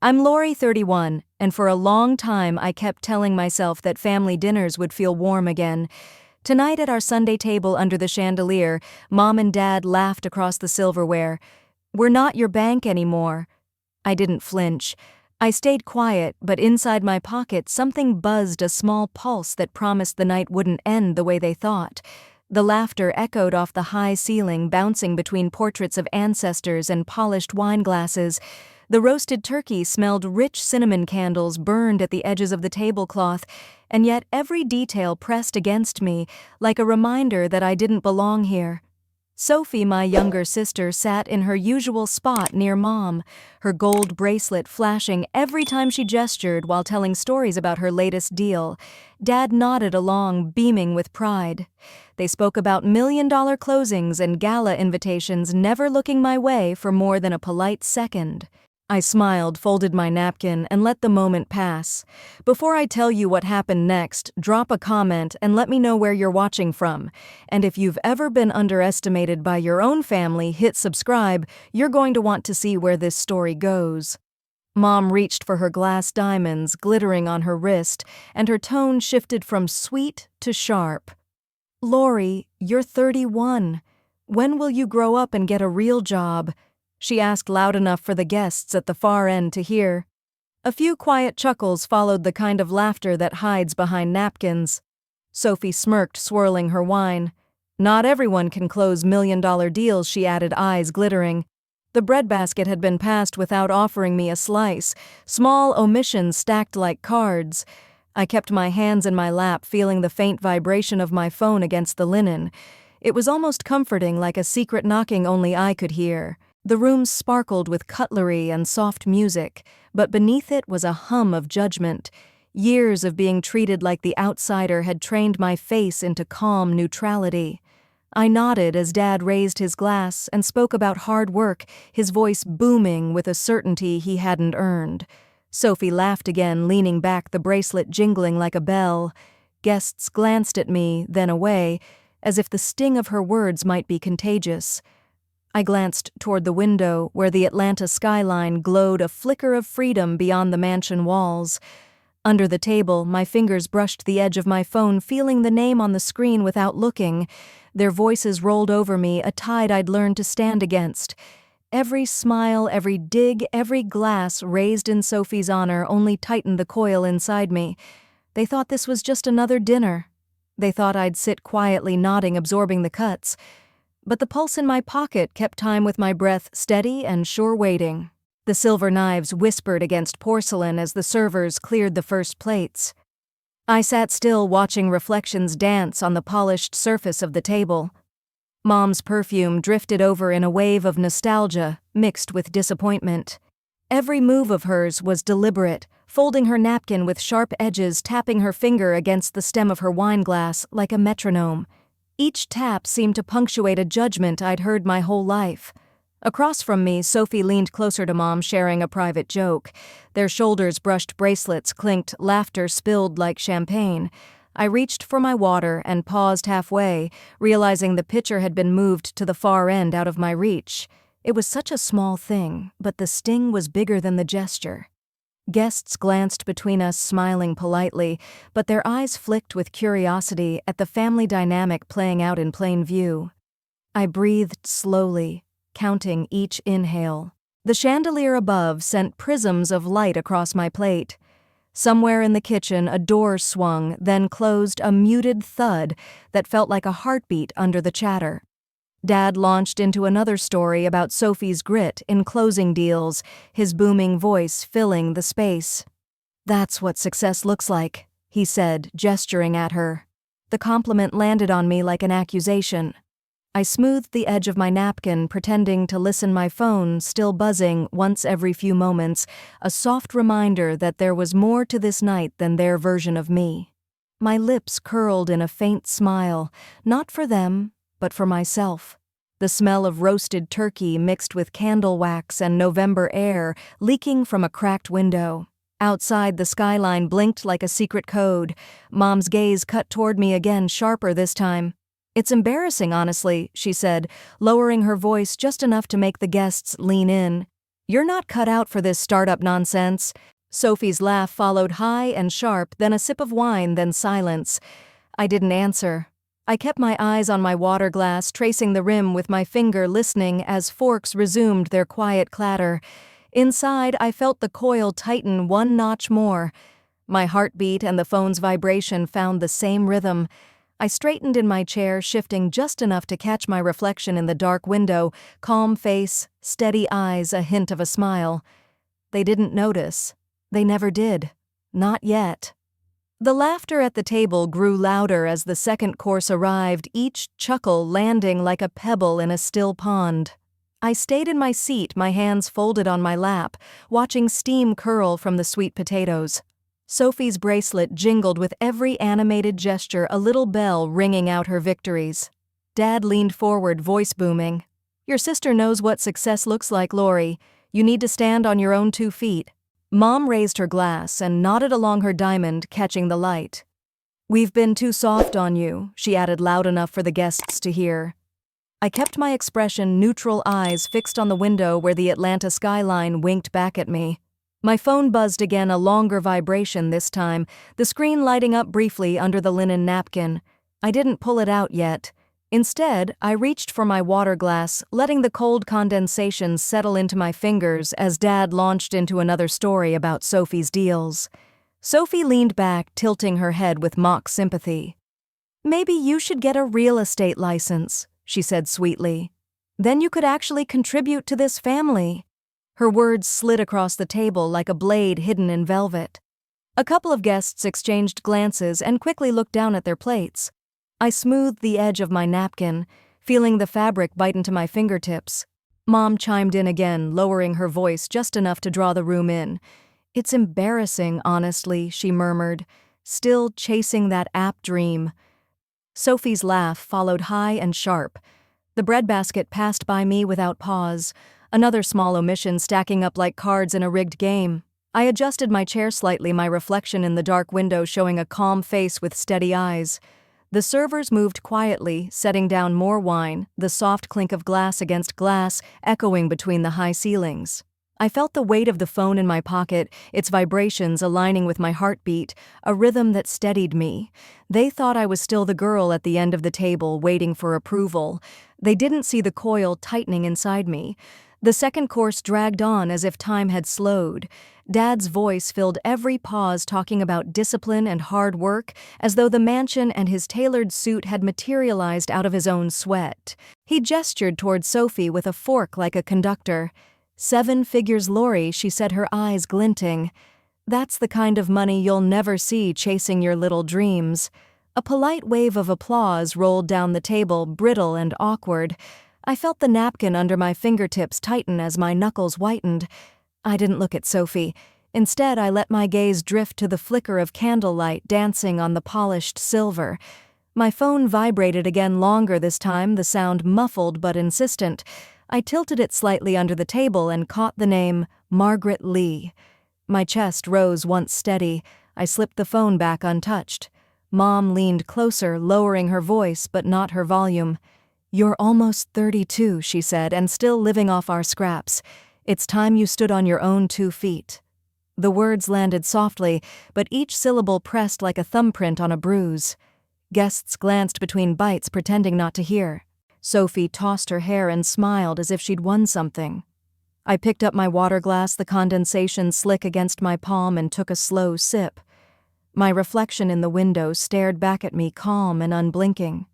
I'm Lori, 31, and for a long time I kept telling myself that family dinners would feel warm again. Tonight at our Sunday table under the chandelier, Mom and Dad laughed across the silverware. "We're not your bank anymore." I didn't flinch. I stayed quiet, but inside my pocket something buzzed, a small pulse that promised the night wouldn't end the way they thought. The laughter echoed off the high ceiling, bouncing between portraits of ancestors and polished wine glasses. The roasted turkey smelled rich cinnamon candles burned at the edges of the tablecloth, and yet every detail pressed against me, like a reminder that I didn't belong here. Sophie, my younger sister, sat in her usual spot near Mom, her gold bracelet flashing every time she gestured while telling stories about her latest deal. Dad nodded along, beaming with pride. They spoke about million-dollar closings and gala invitations, never looking my way for more than a polite second. I smiled, folded my napkin, and let the moment pass. Before I tell you what happened next, drop a comment and let me know where you're watching from. And if you've ever been underestimated by your own family, hit subscribe. You're going to want to see where this story goes. Mom reached for her glass diamonds glittering on her wrist, and her tone shifted from sweet to sharp. "Lori, you're 31. When will you grow up and get a real job?" she asked loud enough for the guests at the far end to hear. A few quiet chuckles followed, the kind of laughter that hides behind napkins. Sophie smirked, swirling her wine. "Not everyone can close million-dollar deals," she added, eyes glittering. The breadbasket had been passed without offering me a slice, small omissions stacked like cards. I kept my hands in my lap, feeling the faint vibration of my phone against the linen. It was almost comforting, like a secret knocking only I could hear. The room sparkled with cutlery and soft music, but beneath it was a hum of judgment. Years of being treated like the outsider had trained my face into calm neutrality. I nodded as Dad raised his glass and spoke about hard work, his voice booming with a certainty he hadn't earned. Sophie laughed again, leaning back, the bracelet jingling like a bell. Guests glanced at me, then away, as if the sting of her words might be contagious. I glanced toward the window, where the Atlanta skyline glowed a flicker of freedom beyond the mansion walls. Under the table, my fingers brushed the edge of my phone, feeling the name on the screen without looking. Their voices rolled over me, a tide I'd learned to stand against. Every smile, every dig, every glass raised in Sophie's honor only tightened the coil inside me. They thought this was just another dinner. They thought I'd sit quietly nodding, absorbing the cuts. But the pulse in my pocket kept time with my breath, steady and sure waiting. The silver knives whispered against porcelain as the servers cleared the first plates. I sat still, watching reflections dance on the polished surface of the table. Mom's perfume drifted over in a wave of nostalgia, mixed with disappointment. Every move of hers was deliberate, folding her napkin with sharp edges, tapping her finger against the stem of her wine glass like a metronome. Each tap seemed to punctuate a judgment I'd heard my whole life. Across from me, Sophie leaned closer to Mom, sharing a private joke. Their shoulders brushed, bracelets clinked, laughter spilled like champagne. I reached for my water and paused halfway, realizing the pitcher had been moved to the far end, out of my reach. It was such a small thing, but the sting was bigger than the gesture. Guests glanced between us, smiling politely, but their eyes flicked with curiosity at the family dynamic playing out in plain view. I breathed slowly, counting each inhale. The chandelier above sent prisms of light across my plate. Somewhere in the kitchen, a door swung, then closed, a muted thud that felt like a heartbeat under the chatter. Dad launched into another story about Sophie's grit in closing deals, his booming voice filling the space. "That's what success looks like," he said, gesturing at her. The compliment landed on me like an accusation. I smoothed the edge of my napkin, pretending to listen, my phone still buzzing once every few moments, a soft reminder that there was more to this night than their version of me. My lips curled in a faint smile, not for them, but for myself. The smell of roasted turkey mixed with candle wax and November air leaking from a cracked window. Outside, the skyline blinked like a secret code. Mom's gaze cut toward me again, sharper this time. "It's embarrassing, honestly," she said, lowering her voice just enough to make the guests lean in. "You're not cut out for this startup nonsense." Sophie's laugh followed high and sharp, then a sip of wine, then silence. I didn't answer. I kept my eyes on my water glass, tracing the rim with my finger, listening as forks resumed their quiet clatter. Inside, I felt the coil tighten one notch more. My heartbeat and the phone's vibration found the same rhythm. I straightened in my chair, shifting just enough to catch my reflection in the dark window, calm face, steady eyes, a hint of a smile. They didn't notice. They never did. Not yet. The laughter at the table grew louder as the second course arrived, each chuckle landing like a pebble in a still pond. I stayed in my seat, my hands folded on my lap, watching steam curl from the sweet potatoes. Sophie's bracelet jingled with every animated gesture, a little bell ringing out her victories. Dad leaned forward, voice booming. "Your sister knows what success looks like, Lori. You need to stand on your own 2 feet. Mom raised her glass and nodded along her diamond, catching the light. "We've been too soft on you," she added loud enough for the guests to hear. I kept my expression, neutral eyes fixed on the window where the Atlanta skyline winked back at me. My phone buzzed again, a longer vibration this time, the screen lighting up briefly under the linen napkin. I didn't pull it out yet. Instead, I reached for my water glass, letting the cold condensation settle into my fingers as Dad launched into another story about Sophie's deals. Sophie leaned back, tilting her head with mock sympathy. "Maybe you should get a real estate license," she said sweetly. "Then you could actually contribute to this family." Her words slid across the table like a blade hidden in velvet. A couple of guests exchanged glances and quickly looked down at their plates. I smoothed the edge of my napkin, feeling the fabric bite into my fingertips. Mom chimed in again, lowering her voice just enough to draw the room in. "It's embarrassing, honestly," she murmured, still chasing that app dream. Sophie's laugh followed high and sharp. The breadbasket passed by me without pause, another small omission stacking up like cards in a rigged game. I adjusted my chair slightly, my reflection in the dark window showing a calm face with steady eyes. The servers moved quietly, setting down more wine, the soft clink of glass against glass echoing between the high ceilings. I felt the weight of the phone in my pocket, its vibrations aligning with my heartbeat, a rhythm that steadied me. They thought I was still the girl at the end of the table, waiting for approval. They didn't see the coil tightening inside me. The second course dragged on as if time had slowed. Dad's voice filled every pause, talking about discipline and hard work, as though the mansion and his tailored suit had materialized out of his own sweat. He gestured toward Sophie with a fork like a conductor. "7 figures, Lori," she said, her eyes glinting. "That's the kind of money you'll never see chasing your little dreams." A polite wave of applause rolled down the table, brittle and awkward. I felt the napkin under my fingertips tighten as my knuckles whitened. I didn't look at Sophie. Instead, I let my gaze drift to the flicker of candlelight dancing on the polished silver. My phone vibrated again, longer this time, the sound muffled but insistent. I tilted it slightly under the table and caught the name Margaret Lee. My chest rose once steady. I slipped the phone back untouched. Mom leaned closer, lowering her voice but not her volume. "You're almost 32, she said, "and still living off our scraps. It's time you stood on your own 2 feet." The words landed softly, but each syllable pressed like a thumbprint on a bruise. Guests glanced between bites, pretending not to hear. Sophie tossed her hair and smiled as if she'd won something. I picked up my water glass, the condensation slick against my palm, and took a slow sip. My reflection in the window stared back at me, calm and unblinking.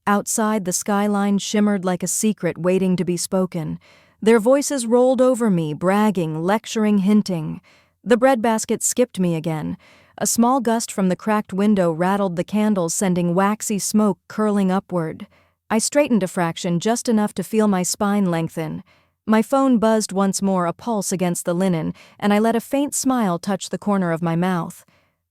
Outside, the skyline shimmered like a secret waiting to be spoken. Their voices rolled over me, bragging, lecturing, hinting. The breadbasket skipped me again. A small gust from the cracked window rattled the candles, sending waxy smoke curling upward. I straightened a fraction, just enough to feel my spine lengthen. My phone buzzed once more, a pulse against the linen, and I let a faint smile touch the corner of my mouth.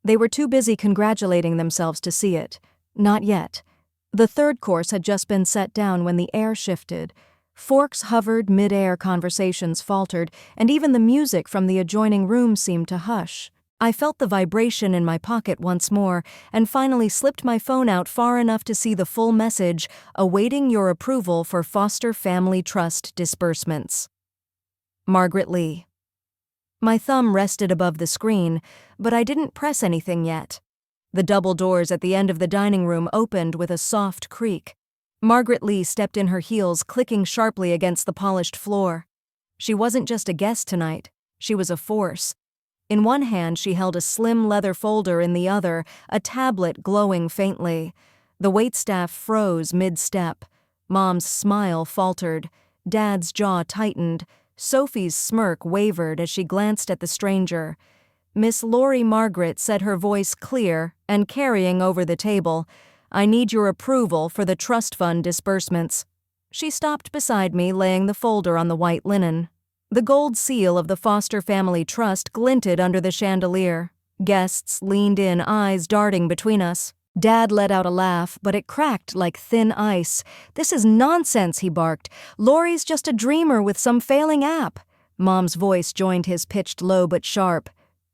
They were too busy congratulating themselves to see it. Not yet. The third course had just been set down when the air shifted. Forks hovered mid-air, conversations faltered, and even the music from the adjoining room seemed to hush. I felt the vibration in my pocket once more, and finally slipped my phone out far enough to see the full message, awaiting your approval for foster family trust disbursements. Margaret Lee. My thumb rested above the screen, but I didn't press anything yet. The double doors at the end of the dining room opened with a soft creak. Margaret Lee stepped in, her heels clicking sharply against the polished floor. She wasn't just a guest tonight, she was a force. In one hand she held a slim leather folder, in the other a tablet glowing faintly. The waitstaff froze mid-step. Mom's smile faltered. Dad's jaw tightened. Sophie's smirk wavered as she glanced at the stranger. Miss Lori Margaret said, her voice clear and carrying over the table, "I need your approval for the trust fund disbursements." She stopped beside me, laying the folder on the white linen. The gold seal of the Foster Family Trust glinted under the chandelier. Guests leaned in, eyes darting between us. Dad let out a laugh, but it cracked like thin ice. "This is nonsense," he barked. "Lori's just a dreamer with some failing app." Mom's voice joined his, pitched low but sharp.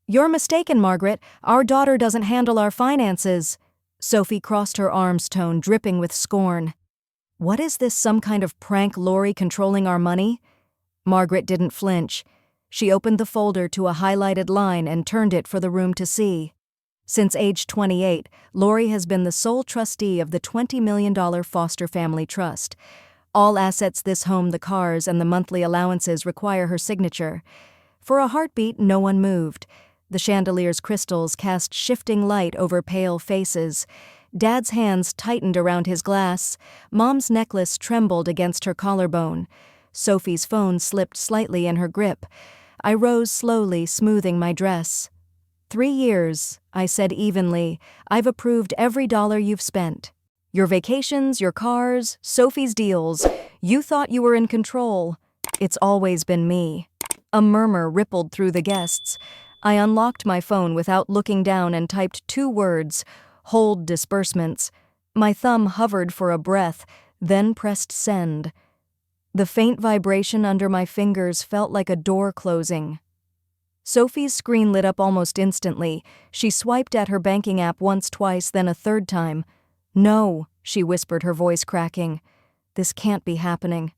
"You're mistaken, Margaret. Our daughter doesn't handle our finances." Sophie crossed her arms, tone dripping with scorn. "What is this, some kind of prank, Lori controlling our money?" Margaret didn't flinch. She opened the folder to a highlighted line and turned it for the room to see. Since age 28, Lori has been the sole trustee of the $20 million Foster Family Trust. All assets, this home, the cars, and the monthly allowances require her signature. For a heartbeat, no one moved. The chandelier's crystals cast shifting light over pale faces. Dad's hands tightened around his glass. Mom's necklace trembled against her collarbone. Sophie's phone slipped slightly in her grip. I rose slowly, smoothing my dress. 3 years, I said evenly. I've approved every dollar you've spent. Your vacations, your cars, Sophie's deals. You thought you were in control. It's always been me. A murmur rippled through the guests. I unlocked my phone without looking down and typed 2 words, "Hold disbursements." My thumb hovered for a breath, then pressed send. The faint vibration under my fingers felt like a door closing. Sophie's screen lit up almost instantly. She swiped at her banking app once, twice, then a third time. "No," she whispered, her voice cracking. "This can't be happening."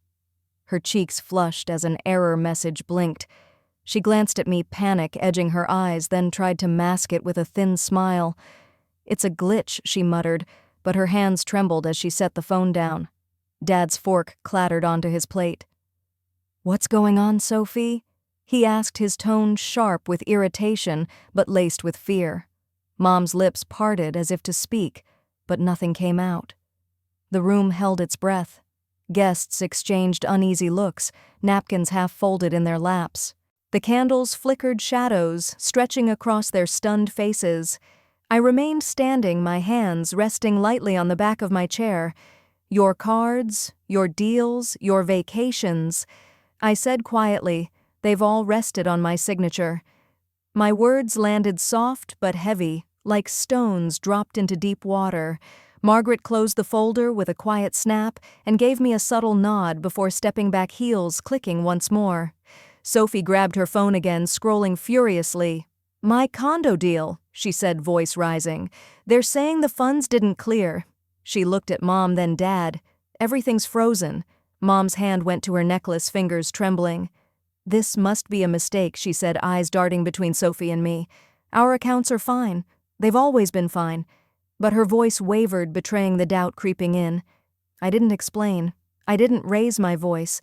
Her cheeks flushed as an error message blinked. She glanced at me, panic edging her eyes, then tried to mask it with a thin smile. "It's a glitch," she muttered, but her hands trembled as she set the phone down. Dad's fork clattered onto his plate. "What's going on, Sophie?" he asked, his tone sharp with irritation but laced with fear. Mom's lips parted as if to speak, but nothing came out. The room held its breath. Guests exchanged uneasy looks, napkins half folded in their laps. The candles flickered shadows, stretching across their stunned faces. I remained standing, my hands resting lightly on the back of my chair. "Your cards, your deals, your vacations," I said quietly. "They've all rested on my signature." My words landed soft but heavy, like stones dropped into deep water. Margaret closed the folder with a quiet snap and gave me a subtle nod before stepping back, heels clicking once more. Sophie grabbed her phone again, scrolling furiously. "My condo deal," she said, voice rising. "They're saying the funds didn't clear." She looked at Mom, then Dad. "Everything's frozen." Mom's hand went to her necklace, fingers trembling. "This must be a mistake," she said, eyes darting between Sophie and me. "Our accounts are fine. They've always been fine." But her voice wavered, betraying the doubt creeping in. I didn't explain. I didn't raise my voice.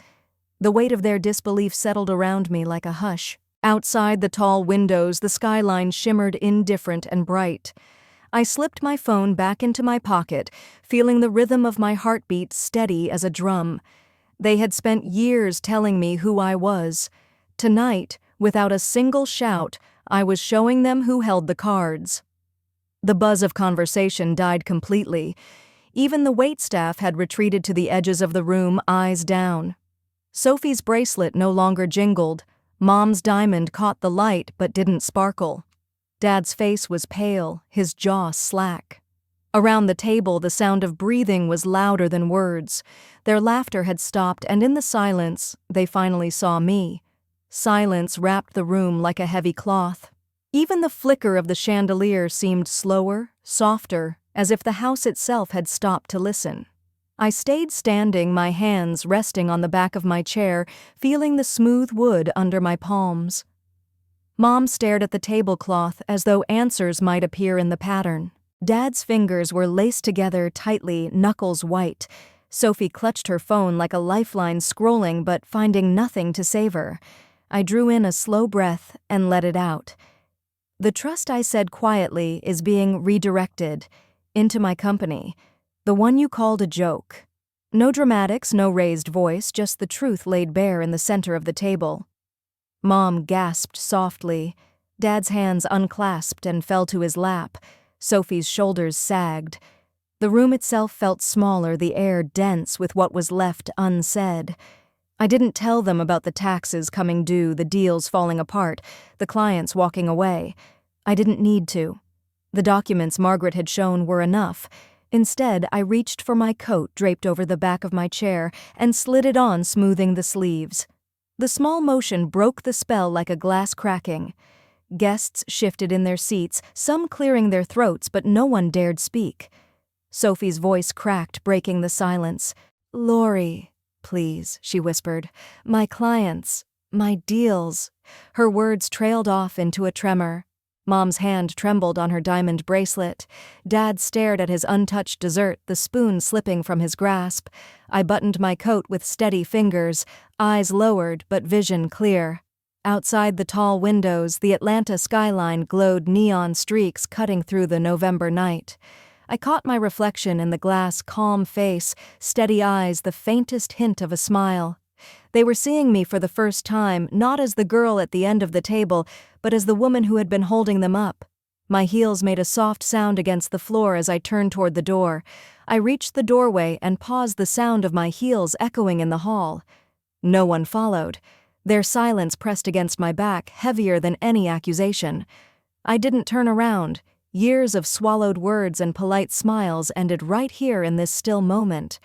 The weight of their disbelief settled around me like a hush. Outside the tall windows, the skyline shimmered indifferent and bright. I slipped my phone back into my pocket, feeling the rhythm of my heartbeat steady as a drum. They had spent years telling me who I was. Tonight, without a single shout, I was showing them who held the cards. The buzz of conversation died completely. Even the waitstaff had retreated to the edges of the room, eyes down. Sophie's bracelet no longer jingled. Mom's diamond caught the light but didn't sparkle. Dad's face was pale, his jaw slack. Around the table, the sound of breathing was louder than words. Their laughter had stopped, and in the silence, they finally saw me. Silence wrapped the room like a heavy cloth. Even the flicker of the chandelier seemed slower, softer, as if the house itself had stopped to listen. I stayed standing, my hands resting on the back of my chair, feeling the smooth wood under my palms. Mom stared at the tablecloth as though answers might appear in the pattern. Dad's fingers were laced together tightly, knuckles white. Sophie clutched her phone like a lifeline, scrolling but finding nothing to save her. I drew in a slow breath and let it out. "The trust," I said quietly, "is being redirected into my company. The one you called a joke." No dramatics, no raised voice, just the truth laid bare in the center of the table. Mom gasped softly. Dad's hands unclasped and fell to his lap. Sophie's shoulders sagged. The room itself felt smaller, the air dense with what was left unsaid. I didn't tell them about the taxes coming due, the deals falling apart, the clients walking away. I didn't need to. The documents Margaret had shown were enough. Instead, I reached for my coat draped over the back of my chair and slid it on, smoothing the sleeves. The small motion broke the spell like a glass cracking. Guests shifted in their seats, some clearing their throats, but no one dared speak. Sophie's voice cracked, breaking the silence. "Lori, please," she whispered. "My clients, my deals." Her words trailed off into a tremor. Mom's hand trembled on her diamond bracelet. Dad stared at his untouched dessert, the spoon slipping from his grasp. I buttoned my coat with steady fingers, eyes lowered but vision clear. Outside the tall windows, the Atlanta skyline glowed, neon streaks cutting through the November night. I caught my reflection in the glass, calm face, steady eyes, the faintest hint of a smile. They were seeing me for the first time, not as the girl at the end of the table, but as the woman who had been holding them up. My heels made a soft sound against the floor as I turned toward the door. I reached the doorway and paused, the sound of my heels echoing in the hall. No one followed. Their silence pressed against my back, heavier than any accusation. I didn't turn around. Years of swallowed words and polite smiles ended right here in this still moment.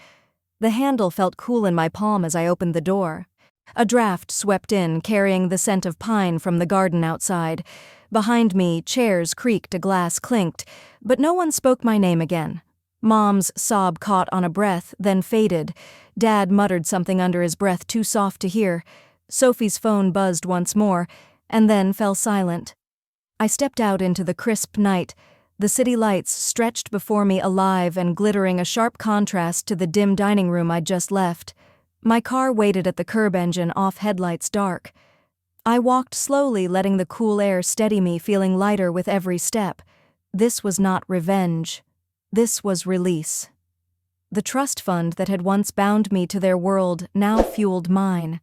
The handle felt cool in my palm as I opened the door. A draft swept in, carrying the scent of pine from the garden outside. Behind me, chairs creaked, a glass clinked, but no one spoke my name again. Mom's sob caught on a breath, then faded. Dad muttered something under his breath, too soft to hear. Sophie's phone buzzed once more, and then fell silent. I stepped out into the crisp night. The city lights stretched before me, alive and glittering, a sharp contrast to the dim dining room I'd just left. My car waited at the curb, engine off, headlights dark. I walked slowly, letting the cool air steady me, feeling lighter with every step. This was not revenge. This was release. The trust fund that had once bound me to their world now fueled mine.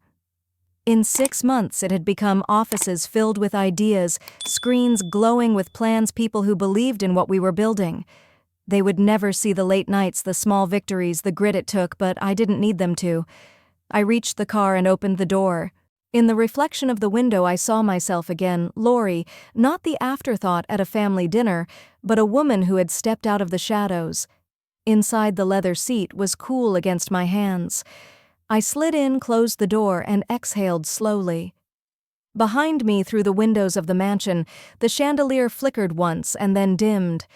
In 6 months, it had become offices filled with ideas, screens glowing with plans, people who believed in what we were building. They would never see the late nights, the small victories, the grit it took, but I didn't need them to. I reached the car and opened the door. In the reflection of the window, I saw myself again, Lori, not the afterthought at a family dinner, but a woman who had stepped out of the shadows. Inside, the leather seat was cool against my hands. I slid in, closed the door, and exhaled slowly. Behind me, through the windows of the mansion, the chandelier flickered once and then dimmed.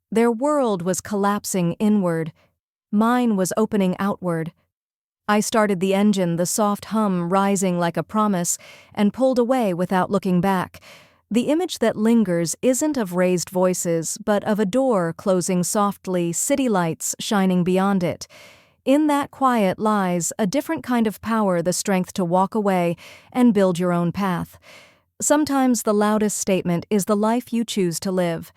Their world was collapsing inward. Mine was opening outward. I started the engine, the soft hum rising like a promise, and pulled away without looking back. The image that lingers isn't of raised voices, but of a door closing softly, city lights shining beyond it. In that quiet lies a different kind of power, the strength to walk away and build your own path. Sometimes the loudest statement is the life you choose to live.